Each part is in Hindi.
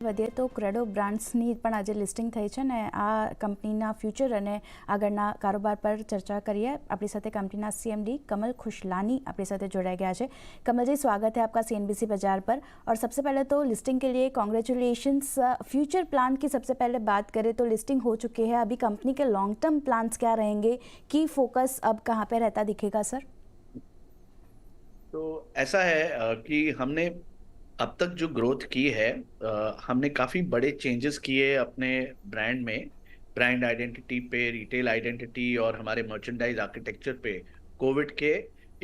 વધીએ તો ક્રેડો બ્રાન્ડ્સની પણ આજે લિસ્ટિંગ થઈ છે ને આ કંપનીના ફ્યુચર અને આગળના કારોબાર પર ચર્ચા કરીએ। આપણી સાથે કંપનીના CMD कमल खुशलानी अपने साथ जोड़ा गया है। कमल जी, स्वागत है आपका CNBC बाजार पर। और सबसे पहले तो लिस्टिंग के लिए कॉन्ग्रेचुलेशंस। फ्यूचर प्लान की सबसे पहले बात करें तो लिस्टिंग हो चुकी है, अभी कंपनी के लॉन्ग टर्म प्लान्स क्या रहेंगे, की फोकस अब कहाँ पे रहता दिखेगा सर? तो ऐसा है कि हमने अब तक जो ग्रोथ की है, हमने काफी बड़े चेंजेस किए अपने ब्रांड में, ब्रांड आइडेंटिटी पे, रिटेल आइडेंटिटी और हमारे मर्चेंडाइज आर्किटेक्चर पे। कोविड के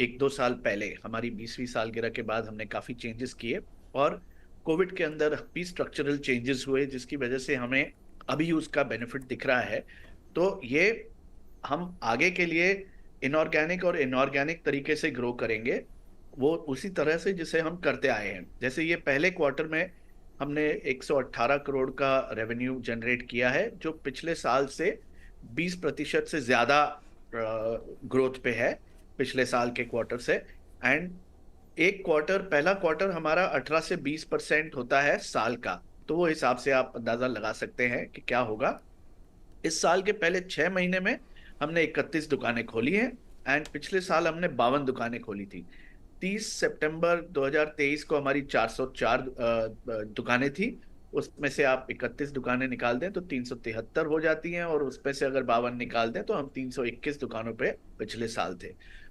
1-2 साल पहले, हमारी 20वीं सालगिरह के बाद हमने काफी चेंजेस किए और कोविड के अंदर भी स्ट्रक्चरल चेंजेस हुए, जिसकी वजह से हमें अभी उसका बेनिफिट दिख रहा है। तो ये हम आगे के लिए इनऑर्गेनिक और इनऑर्गेनिक तरीके से ग्रो करेंगे, वो उसी तरह से जिसे हम करते आए हैं। जैसे ये पहले क्वार्टर में हमने 118 करोड़ का रेवेन्यू जनरेट किया है, जो पिछले साल से 20% से ज्यादा ग्रोथ पे है, पिछले साल के क्वार्टर से। एंड एक क्वार्टर, पहला क्वार्टर हमारा 18 से 20% होता है साल का, तो वो हिसाब से आप अंदाजा लगा सकते हैं कि क्या होगा। इस साल के पहले 6 महीने में हमने 31 दुकानें खोली हैं एंड पिछले साल हमने 52 दुकानें खोली थी। 30 सितंबर 2023 को हमारी 404 दुकानें थी, उसमें से आप 31 दुकानें निकाल दें तो 373 हो जाती हैं, और उसमें से अगर 52 निकाल दें तो हम 321 दुकानों पे पिछले साल थे।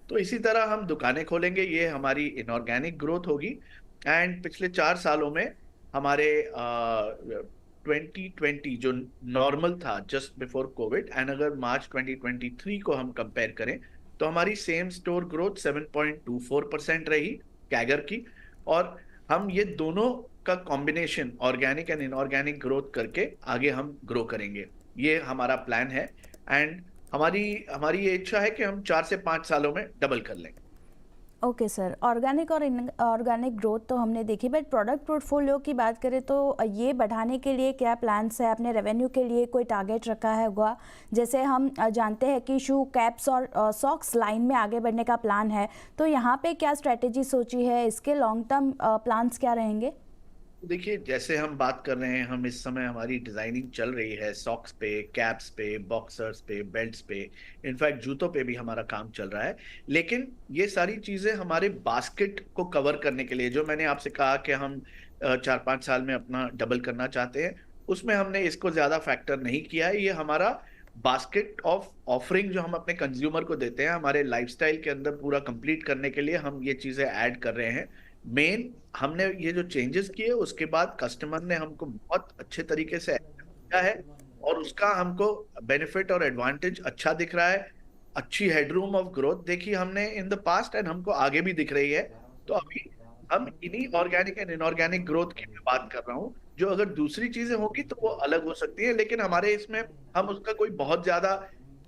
तो इसी तरह हम दुकानें खोलेंगे, ये हमारी इनऑर्गेनिक ग्रोथ होगी। एंड पिछले 4 सालों में हमारे 2020 जो नॉर्मल था जस्ट बिफोर कोविड, एंड अगर मार्च 2023 को हम कंपेयर करें तो हमारी सेम स्टोर ग्रोथ 7.24% रही कैगर की। और हम ये दोनों का combination, organic and inorganic growth करके आगे हम ग्रो करेंगे, ये हमारा प्लान है। एंड हमारी हमारी ये इच्छा है कि हम 4 से 5 सालों में डबल कर लें। ओके सर, ऑर्गेनिक और इनऑर्गेनिक ग्रोथ तो हमने देखी, बट प्रोडक्ट पोर्टफोलियो की बात करें तो ये बढ़ाने के लिए क्या प्लान्स है? आपने रेवेन्यू के लिए कोई टारगेट रखा है होगा? जैसे हम जानते हैं कि शू, कैप्स और सॉक्स लाइन में आगे बढ़ने का प्लान है, तो यहाँ पे क्या स्ट्रेटेजी सोची है? इसके लॉन्ग टर्म प्लान्स क्या रहेंगे? देखिए, जैसे हम बात कर रहे हैं, हम इस समय हमारी डिजाइनिंग चल रही है सॉक्स पे, कैप्स पे, बॉक्सर्स पे, बेल्ट्स पे, इनफैक्ट जूतों पे भी हमारा काम चल रहा है। लेकिन ये सारी चीजें हमारे बास्केट को कवर करने के लिए, जो मैंने आपसे कहा कि हम 4-5 साल में अपना डबल करना चाहते हैं, उसमें हमने इसको ज्यादा फैक्टर नहीं किया है। ये हमारा बास्केट ऑफ ऑफरिंग जो हम अपने कंज्यूमर को देते हैं, हमारे लाइफस्टाइल के अंदर पूरा कंप्लीट करने के लिए हम ये चीजें ऐड कर रहे हैं। मेन हमने ये जो चेंजेस किए, उसके बाद कस्टमर ने हमको बहुत अच्छे तरीके से accept किया है और उसका हमको बेनिफिट और एडवांटेज अच्छा दिख रहा है। अच्छी हेडरूम ऑफ ग्रोथ देखी हमने इन द पास्ट, एंड हमको आगे भी दिख रही है। तो अभी हम इन्हीं ऑर्गेनिक एंड इनऑर्गेनिक ग्रोथ की मैं बात कर रहा हूँ। जो अगर दूसरी चीजें होगी तो वो अलग हो सकती है, लेकिन हमारे इसमें हम उसका कोई बहुत ज्यादा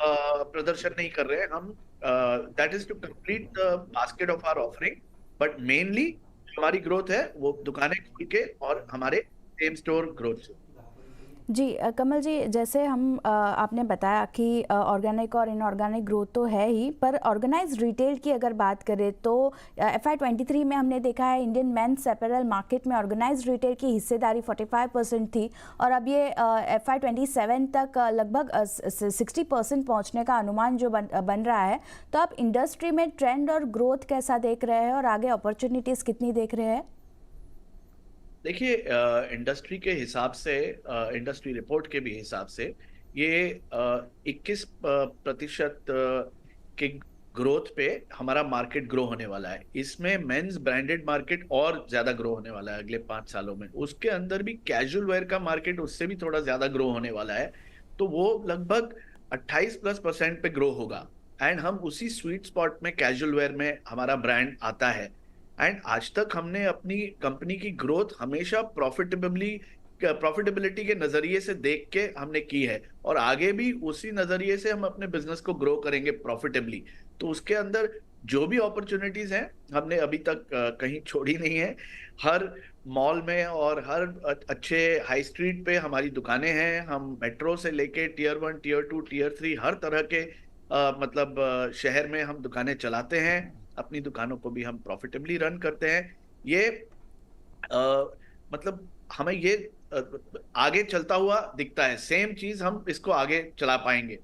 प्रदर्शन नहीं कर रहे हैं। हम that is to complete the basket of our offering, but mainly हमारी ग्रोथ है वो दुकानें खुल के और हमारे सेम स्टोर ग्रोथ से। जी कमल जी, जैसे हम आपने बताया कि ऑर्गेनिक और इनऑर्गेनिक ग्रोथ तो है ही, पर ऑर्गेनाइज रिटेल की अगर बात करें तो FY23 में हमने देखा है इंडियन मेंस अपैरल मार्केट में ऑर्गेनाइज रिटेल की हिस्सेदारी 45% थी, और अब ये FY27 तक लगभग 60% पहुंचने का अनुमान जो बन रहा है। तो आप इंडस्ट्री में ट्रेंड और ग्रोथ कैसा देख रहे हैं और आगे अपॉर्चुनिटीज़ कितनी देख रहे हैं? देखिए, इंडस्ट्री के हिसाब से, इंडस्ट्री रिपोर्ट के भी हिसाब से, ये 21% के ग्रोथ पे हमारा मार्केट ग्रो होने वाला है। इसमें मेंस ब्रांडेड मार्केट और ज्यादा ग्रो होने वाला है अगले 5 सालों में। उसके अंदर भी कैजुअल वेयर का मार्केट उससे भी थोड़ा ज्यादा ग्रो होने वाला है, तो वो लगभग 28+% पे ग्रो होगा। एंड हम उसी स्वीट स्पॉट में, कैजुअल वेयर में हमारा ब्रांड आता है। एंड आज तक हमने अपनी कंपनी की ग्रोथ हमेशा प्रॉफिटेबिलिटी के नजरिए से देख के हमने की है, और आगे भी उसी नजरिए से हम अपने बिजनेस को ग्रो करेंगे प्रॉफिटेबली। तो उसके अंदर जो भी अपॉर्चुनिटीज हैं, हमने अभी तक कहीं छोड़ी नहीं है। हर मॉल में और हर अच्छे हाई स्ट्रीट पे हमारी दुकानें हैं। हम मेट्रो से लेके टियर 1, टियर 2, टियर 3 हर तरह के मतलब शहर में हम दुकानें चलाते हैं। अपनी दुकानों को भी हम प्रॉफिटेबली रन करते हैं। ये मतलब हमें ये आगे चलता हुआ दिखता है, सेम चीज हम इसको आगे चला पाएंगे।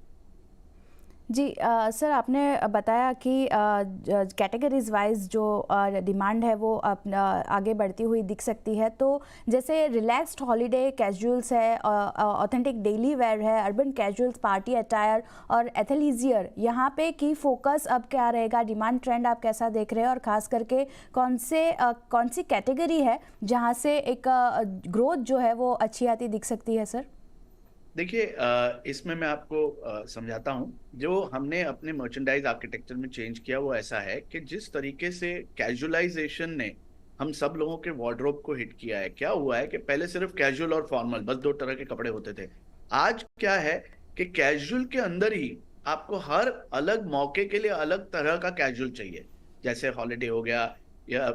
जी सर, आपने बताया कि कैटेगरीज वाइज जो डिमांड है वो अपना आगे बढ़ती हुई दिख सकती है। तो जैसे रिलैक्स्ड हॉलीडे कैजुअल्स है, ऑथेंटिक डेली वेयर है, अर्बन कैजुअल्स, पार्टी अटायर और एथलीजियर, यहाँ पे की फोकस अब क्या रहेगा? डिमांड ट्रेंड आप कैसा देख रहे हैं और ख़ास करके कौन सी कैटेगरी है जहाँ से एक ग्रोथ जो है वो अच्छी आती दिख सकती है सर? देखिए, इसमें मैं आपको समझाता हूँ। जो हमने अपने मर्चेंडाइज आर्किटेक्चर में चेंज किया वो ऐसा है कि जिस तरीके से कैजुअलाइजेशन ने हम सब लोगों के वार्डरोब को हिट किया है, क्या हुआ है कि पहले सिर्फ कैजुअल और फॉर्मल बस दो तरह के कपड़े होते थे। आज क्या है कि कैजुअल के अंदर ही आपको हर अलग मौके के लिए अलग तरह का कैजुअल चाहिए। जैसे हॉलिडे हो गया, या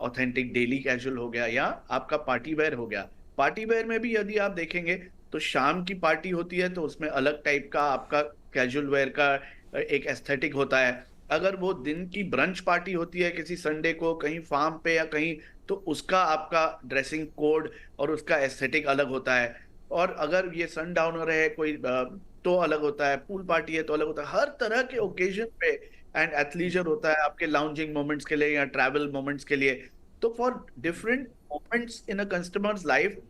ऑथेंटिक डेली कैजुअल हो गया, या आपका पार्टी वेयर हो गया। पार्टी वेयर में भी यदि आप देखेंगे तो शाम की पार्टी होती है तो उसमें अलग टाइप का आपका कैजुअल वेयर का एक एस्थेटिक होता है। अगर वो दिन की ब्रंच पार्टी होती है किसी संडे को कहीं फार्म पे या कहीं, तो उसका आपका ड्रेसिंग कोड और उसका एस्थेटिक अलग होता है। और अगर ये सनडाउनर है कोई तो अलग होता है, पूल पार्टी है तो अलग होता है। हर तरह के ओकेजन पे एंड एथलीजर होता है आपके लाउंजिंग मोमेंट्स के लिए या ट्रैवल मोमेंट्स के लिए। तो for different moments in a customers life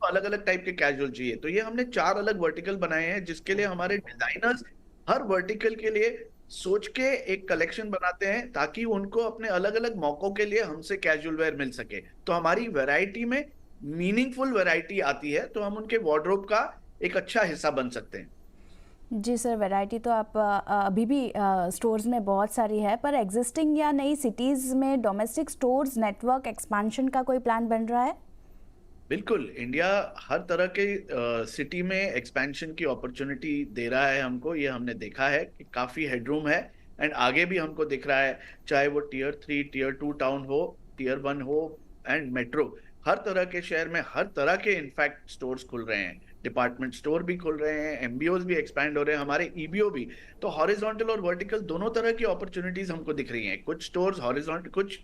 अलग अलग टाइप के कैजुअल चाहिए। तो ये हमने 4 अलग वर्टिकल बनाए हैं जिसके लिए हमारे डिजाइनर्स हर वर्टिकल के लिए सोच के एक कलेक्शन बनाते हैं ताकि उनको अपने अलग अलग मौकों के लिए हमसे कैजुअल वेयर मिल सके। तो हमारी वैरायटी में मीनिंगफुल वैरायटी आती है तो हम उनके वार्डरोब का एक अच्छा हिस्सा बन सकते हैं। जी सर, वैरायटी तो आप अभी भी स्टोर्स में बहुत सारी है, पर एग्जिस्टिंग या नई सिटीज़ में डोमेस्टिक स्टोर्स नेटवर्क एक्सपांशन का कोई प्लान बन रहा है? बिल्कुल, इंडिया हर तरह के सिटी में एक्सपेंशन की अपॉर्चुनिटी दे रहा है हमको। ये हमने देखा है कि काफी हेडरूम है एंड आगे भी हमको दिख रहा है। चाहे वो टियर 3 टियर 2 टाउन हो, टियर 1 हो एंड मेट्रो, हर तरह के शहर में हर तरह के इनफैक्ट स्टोर्स खुल रहे हैं। डिपार्टमेंट स्टोर भी खुल रहे हैं, एमबीओज भी एक्सपैंड हो रहे हैं, हमारे ईबीओ भी। तो हॉरिजॉन्टल और वर्टिकल दोनों तरह की अपॉर्चुनिटीज हमको दिख रही हैं। कुछ स्टोर्स हॉरिजॉन्टल, कुछ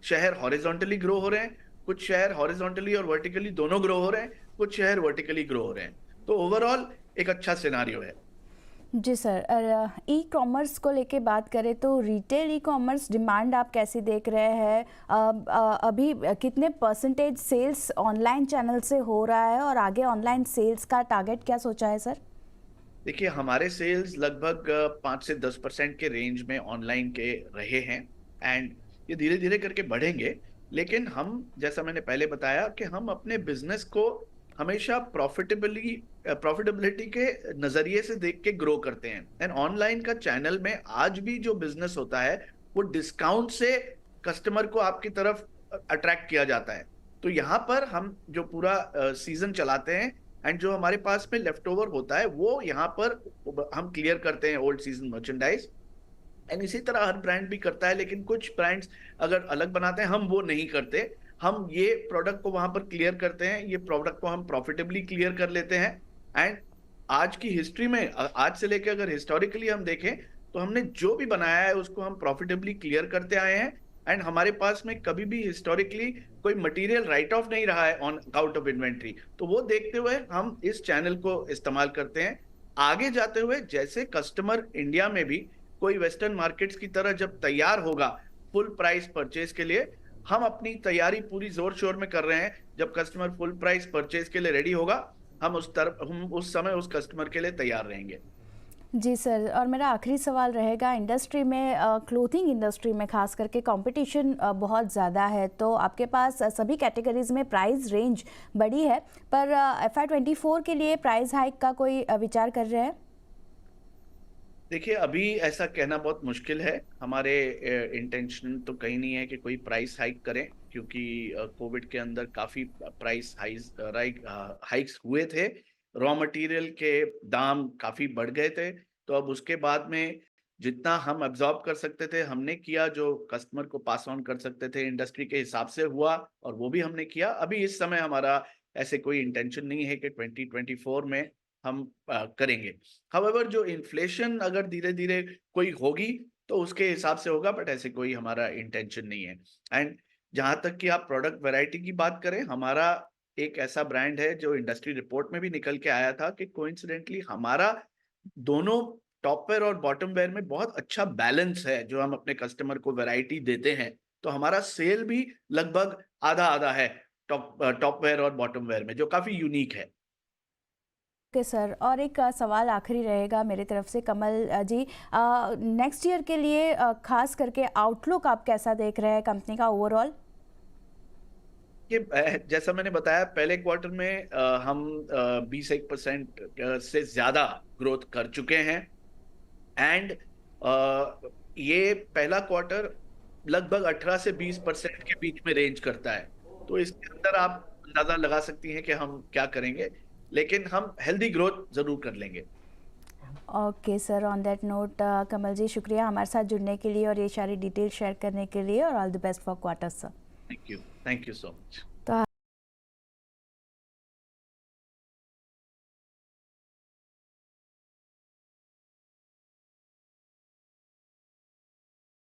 शहर हॉरिजॉन्टली ग्रो हो रहे हैं, कुछ शहर हॉरिजॉन्टली और वर्टिकली दोनों ग्रो हो रहे हैं, कुछ शहर वर्टिकली ग्रो हो रहे हैं। तो ओवरऑल एक अच्छा सिनारियो है। जी सर, ई कॉमर्स को लेके बात करें तो रिटेल ई कॉमर्स डिमांड आप कैसी देख रहे हैं? अभी कितने परसेंटेज सेल्स ऑनलाइन चैनल से हो रहा है और आगे ऑनलाइन सेल्स का टारगेट क्या सोचा है सर? देखिए, हमारे सेल्स लगभग 5 से 10% के रेंज में ऑनलाइन के रहे हैं एंड ये धीरे धीरे करके बढ़ेंगे। लेकिन हम, जैसा मैंने पहले बताया, कि हम अपने बिजनेस को हमेशा प्रॉफिटेबिलिटी के नजरिए से देख के ग्रो करते हैं। एंड ऑनलाइन का चैनल में आज भी जो बिजनेस होता है वो डिस्काउंट से कस्टमर को आपकी तरफ अट्रैक्ट किया जाता है। तो यहाँ पर हम जो पूरा सीजन चलाते हैं एंड जो हमारे पास में लेफ्ट ओवर होता है वो यहाँ पर हम क्लियर करते हैं ओल्ड सीजन मर्चेंडाइज। एंड इसी तरह हर ब्रांड भी करता है, लेकिन कुछ ब्रांड्स अगर अलग बनाते हैं, हम वो नहीं करते। हम ये प्रोडक्ट को वहां पर क्लियर करते हैं, ये प्रोडक्ट को हम प्रॉफिटेबली क्लियर कर लेते हैं। एंड आज की हिस्ट्री में, आज से लेकर अगर हिस्टोरिकली हम देखें तो हमने जो भी बनाया है उसको हम प्रॉफिटेबली क्लियर करते आए हैं। एंड हमारे पास में कभी भी हिस्टोरिकली कोई मटेरियल राइट ऑफ नहीं रहा है ऑन अकाउंट ऑफ इन्वेंट्री। तो वो देखते हुए हम इस चैनल को इस्तेमाल करते हैं। आगे जाते हुए जैसे कस्टमर इंडिया में भी कोई वेस्टर्न मार्केट्स की तरह जब तैयार होगा फुल प्राइस परचेज के लिए, हम अपनी तैयारी पूरी जोर शोर में कर रहे हैं। जब कस्टमर फुल प्राइस परचेज के लिए रेडी होगा, हम उस समय उस कस्टमर के लिए तैयार रहेंगे। जी सर, और मेरा आखिरी सवाल रहेगा, इंडस्ट्री में क्लोथिंग इंडस्ट्री में खास करके कंपटीशन बहुत ज़्यादा है, तो आपके पास सभी कैटेगरीज में प्राइस रेंज बड़ी है, पर FY24 के लिए प्राइस हाइक का कोई विचार कर रहे हैं? देखिए, अभी ऐसा कहना बहुत मुश्किल है। हमारे इंटेंशन तो कहीं नहीं है कि कोई प्राइस हाइक करें, क्योंकि कोविड के अंदर काफी प्राइस हाइक्स हुए थे। रॉ मटेरियल के दाम काफी बढ़ गए थे। तो अब उसके बाद में जितना हम एब्जॉर्ब कर सकते थे हमने किया, जो कस्टमर को पास ऑन कर सकते थे इंडस्ट्री के हिसाब से हुआ, और वो भी हमने किया। अभी इस समय हमारा ऐसे कोई इंटेंशन नहीं है कि 2024 में हम करेंगे। हाउएवर जो इन्फ्लेशन अगर धीरे धीरे कोई होगी तो उसके हिसाब से होगा, बट ऐसे कोई हमारा इंटेंशन नहीं है। एंड जहां तक कि आप प्रोडक्ट वैरायटी की बात करें, हमारा एक ऐसा ब्रांड है जो इंडस्ट्री रिपोर्ट में भी निकल के आया था कि कोइंसिडेंटली हमारा दोनों टॉप वेयर और बॉटम वेयर में बहुत अच्छा बैलेंस है, जो हम अपने कस्टमर को वैरायटी देते हैं, तो हमारा सेल भी लगभग आधा आधा है टॉप वेयर और बॉटम वेयर में, जो काफी यूनिक है। ओके सर, और एक सवाल आखिरी रहेगा मेरी तरफ से कमल जी, नेक्स्ट ईयर के लिए खास करके आउटलुक आप कैसा देख रहे हैं कंपनी का ओवरऑल? ये जैसा मैंने बताया, पहले क्वार्टर में हम 21% से ज्यादा ग्रोथ कर चुके हैं। एंड ये पहला क्वार्टर लगभग 18 से 20% के बीच में रेंज करता है, तो इसके अंदर आप अंदाजा लगा सकती हैं कि हम क्या करेंगे, लेकिन हम हेल्दी ग्रोथ जरूर कर लेंगे। Okay sir, on that note Kamal ji, शुक्रिया हमारे साथ जुड़ने के लिए और ये सारी डिटेल शेयर करने के लिए, और all the best for quarter sir. Thank you so much.